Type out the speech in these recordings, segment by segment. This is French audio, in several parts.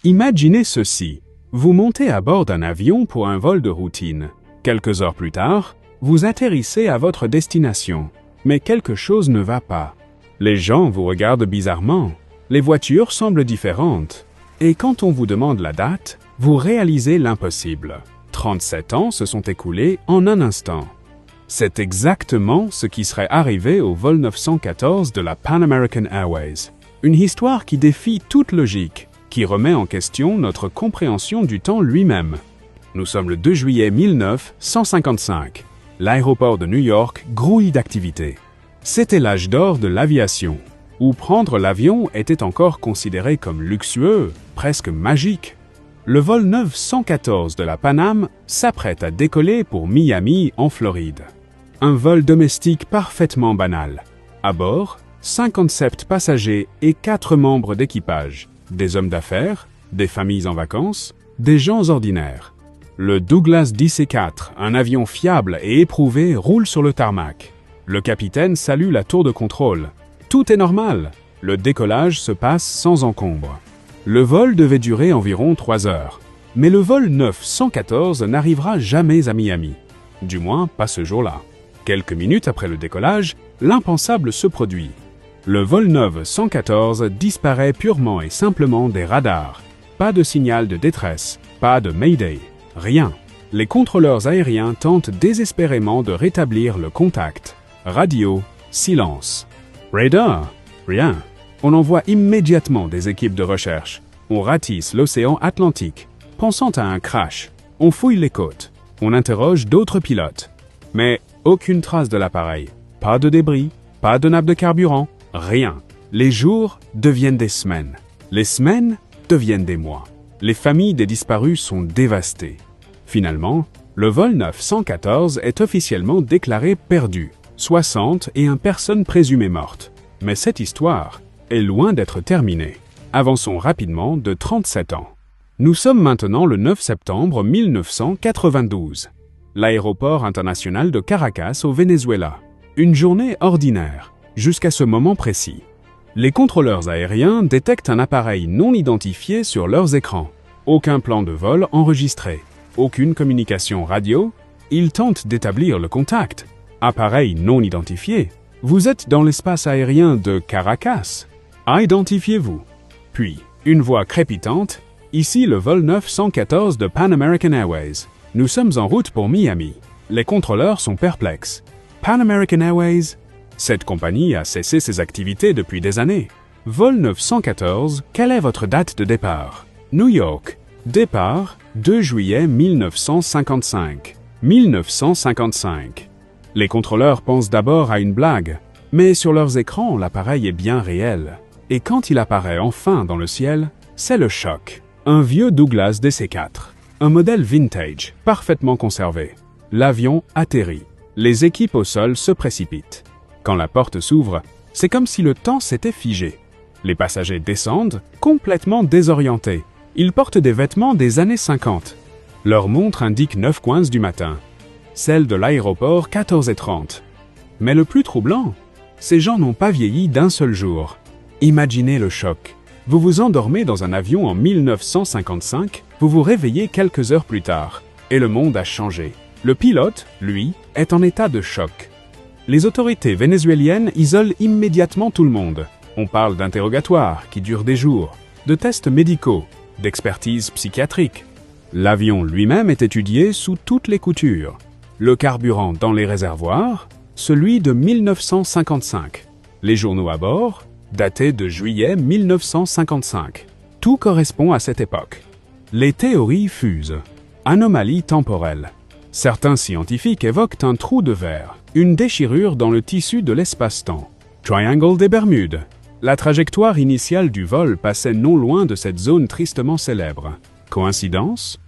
Imaginez ceci. Vous montez à bord d'un avion pour un vol de routine. Quelques heures plus tard, vous atterrissez à votre destination. Mais quelque chose ne va pas. Les gens vous regardent bizarrement. Les voitures semblent différentes. Et quand on vous demande la date, vous réalisez l'impossible. 37 ans se sont écoulés en un instant. C'est exactement ce qui serait arrivé au vol 914 de la Pan American Airways. Une histoire qui défie toute logique, qui remet en question notre compréhension du temps lui-même. Nous sommes le 2 juillet 1955. L'aéroport de New York grouille d'activité. C'était l'âge d'or de l'aviation, où prendre l'avion était encore considéré comme luxueux, presque magique. Le vol 914 de la Pan Am s'apprête à décoller pour Miami, en Floride. Un vol domestique parfaitement banal. À bord, 57 passagers et 4 membres d'équipage, des hommes d'affaires, des familles en vacances, des gens ordinaires. Le Douglas DC-4, un avion fiable et éprouvé, roule sur le tarmac. Le capitaine salue la tour de contrôle. Tout est normal. Le décollage se passe sans encombre. Le vol devait durer environ 3 heures. Mais le vol 914 n'arrivera jamais à Miami. Du moins, pas ce jour-là. Quelques minutes après le décollage, l'impensable se produit. Le vol 914 disparaît purement et simplement des radars. Pas de signal de détresse, pas de Mayday, rien. Les contrôleurs aériens tentent désespérément de rétablir le contact. Radio, silence. Radar, rien. On envoie immédiatement des équipes de recherche. On ratisse l'océan Atlantique, pensant à un crash. On fouille les côtes. On interroge d'autres pilotes. Mais aucune trace de l'appareil. Pas de débris, pas de nappe de carburant, rien. Les jours deviennent des semaines. Les semaines deviennent des mois. Les familles des disparus sont dévastées. Finalement, le vol 914 est officiellement déclaré perdu. 61 personnes présumées mortes. Mais cette histoire est loin d'être terminée. Avançons rapidement de 37 ans. Nous sommes maintenant le 9 septembre 1992. L'aéroport international de Caracas au Venezuela. Une journée ordinaire, jusqu'à ce moment précis. Les contrôleurs aériens détectent un appareil non identifié sur leurs écrans. Aucun plan de vol enregistré. Aucune communication radio. Ils tentent d'établir le contact. Appareil non identifié. Vous êtes dans l'espace aérien de Caracas. Identifiez-vous. Puis, une voix crépitante. Ici le vol 914 de Pan American Airways. Nous sommes en route pour Miami. Les contrôleurs sont perplexes. Pan American Airways? Cette compagnie a cessé ses activités depuis des années. Vol 914, quelle est votre date de départ? New York. Départ, 2 juillet 1955. 1955. Les contrôleurs pensent d'abord à une blague, mais sur leurs écrans, l'appareil est bien réel. Et quand il apparaît enfin dans le ciel, c'est le choc. Un vieux Douglas DC-4. Un modèle vintage, parfaitement conservé. L'avion atterrit. Les équipes au sol se précipitent. Quand la porte s'ouvre, c'est comme si le temps s'était figé. Les passagers descendent, complètement désorientés. Ils portent des vêtements des années 50. Leur montre indique 9 du matin. Celle de l'aéroport 14h30. Mais le plus troublant, ces gens n'ont pas vieilli d'un seul jour. Imaginez le choc. Vous vous endormez dans un avion en 1955, vous vous réveillez quelques heures plus tard, et le monde a changé. Le pilote, lui, est en état de choc. Les autorités vénézuéliennes isolent immédiatement tout le monde. On parle d'interrogatoires qui durent des jours, de tests médicaux, d'expertise psychiatrique. L'avion lui-même est étudié sous toutes les coutures. Le carburant dans les réservoirs, celui de 1955. Les journaux à bord, datés de juillet 1955. Tout correspond à cette époque. Les théories fusent. Anomalie temporelle. Certains scientifiques évoquent un trou de verre, une déchirure dans le tissu de l'espace-temps. Triangle des Bermudes. La trajectoire initiale du vol passait non loin de cette zone tristement célèbre. Coïncidence?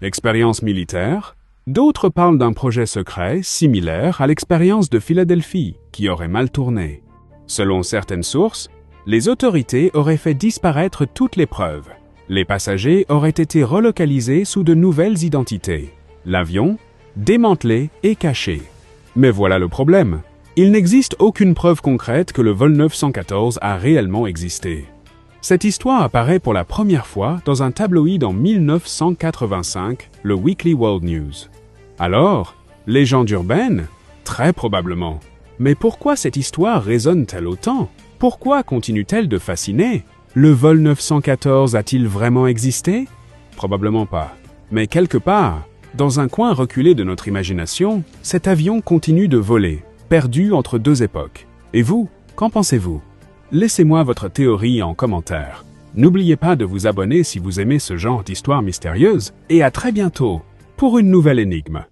Expérience militaire? D'autres parlent d'un projet secret similaire à l'expérience de Philadelphie, qui aurait mal tourné. Selon certaines sources, les autorités auraient fait disparaître toutes les preuves. Les passagers auraient été relocalisés sous de nouvelles identités. L'avion, démantelé et caché. Mais voilà le problème. Il n'existe aucune preuve concrète que le vol 914 a réellement existé. Cette histoire apparaît pour la première fois dans un tabloïd en 1985, le Weekly World News. Alors, légende urbaine? Très probablement. Mais pourquoi cette histoire résonne-t-elle autant? Pourquoi continue-t-elle de fasciner? Le vol 914 a-t-il vraiment existé? Probablement pas. Mais quelque part, dans un coin reculé de notre imagination, cet avion continue de voler, perdu entre deux époques. Et vous, qu'en pensez-vous? Laissez-moi votre théorie en commentaire. N'oubliez pas de vous abonner si vous aimez ce genre d'histoire mystérieuse, et à très bientôt pour une nouvelle énigme.